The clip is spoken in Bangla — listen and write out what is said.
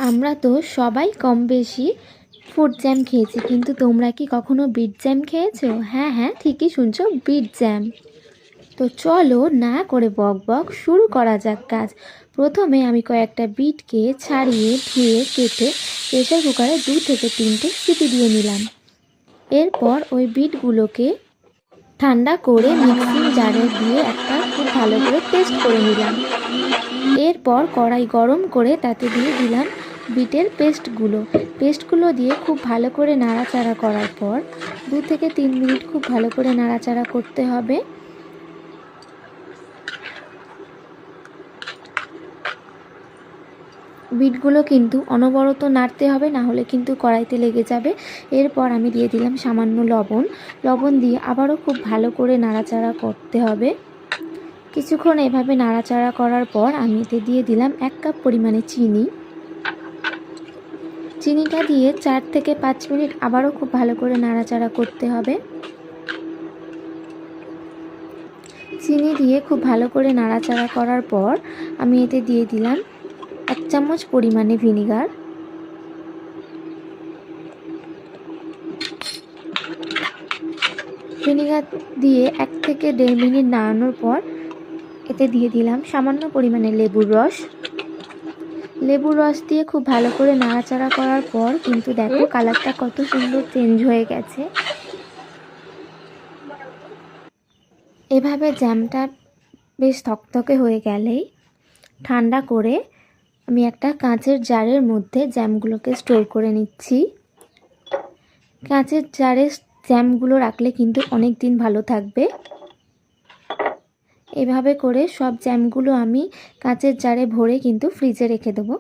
আমরা তো সবাই কম বেশি ফ্রুট জ্যাম খেয়েছি, কিন্তু তোমরা কি কখনো বিট জ্যাম খেয়েছো? হ্যাঁ হ্যাঁ, ঠিকই শুনছো, বিট জ্যাম। তো চলো না করে বক বক শুরু করা যাক কাজ। প্রথমে আমি কয়েকটা বিটকে ছাড়িয়ে ধুয়ে কেটে প্রেসার কুকারে 2 থেকে 3টে সিটি দিয়ে নিলাম। এরপর ওই বিটগুলোকে ঠান্ডা করে মিক্সিং জারে দিয়ে একটা খুব ভালো করে পেস্ট করে নিলাম। এরপর কড়াই গরম করে তাতে দিয়ে দিলাম বিটের পেস্টগুলো দিয়ে খুব ভালো করে নাড়াচাড়া করার পর 2 থেকে 3 মিনিট খুব ভালো করে নাড়াচাড়া করতে হবে। বিটগুলো কিন্তু অনবরত নাড়তে হবে, না হলে কিন্তু কড়াইতে লেগে যাবে। এরপর আমি দিয়ে দিলাম সামান্য লবণ দিয়ে আবারও খুব ভালো করে নাড়াচাড়া করতে হবে। কিছুক্ষণ এভাবে নাড়াচাড়া করার পর আমি এতে দিয়ে দিলাম 1 কাপ পরিমাণে চিনিটা দিয়ে 4 থেকে 5 মিনিট আবারও খুব ভালো করে নাড়াচাড়া করতে হবে। চিনি দিয়ে খুব ভালো করে নাড়াচাড়া করার পর আমি এতে দিয়ে দিলাম 1 চামচ পরিমাণে ভিনিগার। ভিনিগার দিয়ে 1 থেকে 1.5 মিনিট নাড়ানোর পর এতে দিয়ে দিলাম সামান্য পরিমাণে লেবুর রস দিয়ে খুব ভালো করে নাড়াচাড়া করার পর কিন্তু দেখো কালারটা কত সুন্দর চেঞ্জ হয়ে গেছে। এভাবে জ্যামটা বেশ থকথকে হয়ে গেলেই ঠান্ডা করে আমি একটা কাঁচের জারের মধ্যে জ্যামগুলোকে স্টোর করে নিচ্ছি। কাঁচের জারে জ্যামগুলো রাখলে কিন্তু অনেক দিন ভালো থাকবে। এভাবে করে সব জ্যামগুলো আমি কাঁচের জারে ভরে কিন্তু ফ্রিজে রেখে দেবো।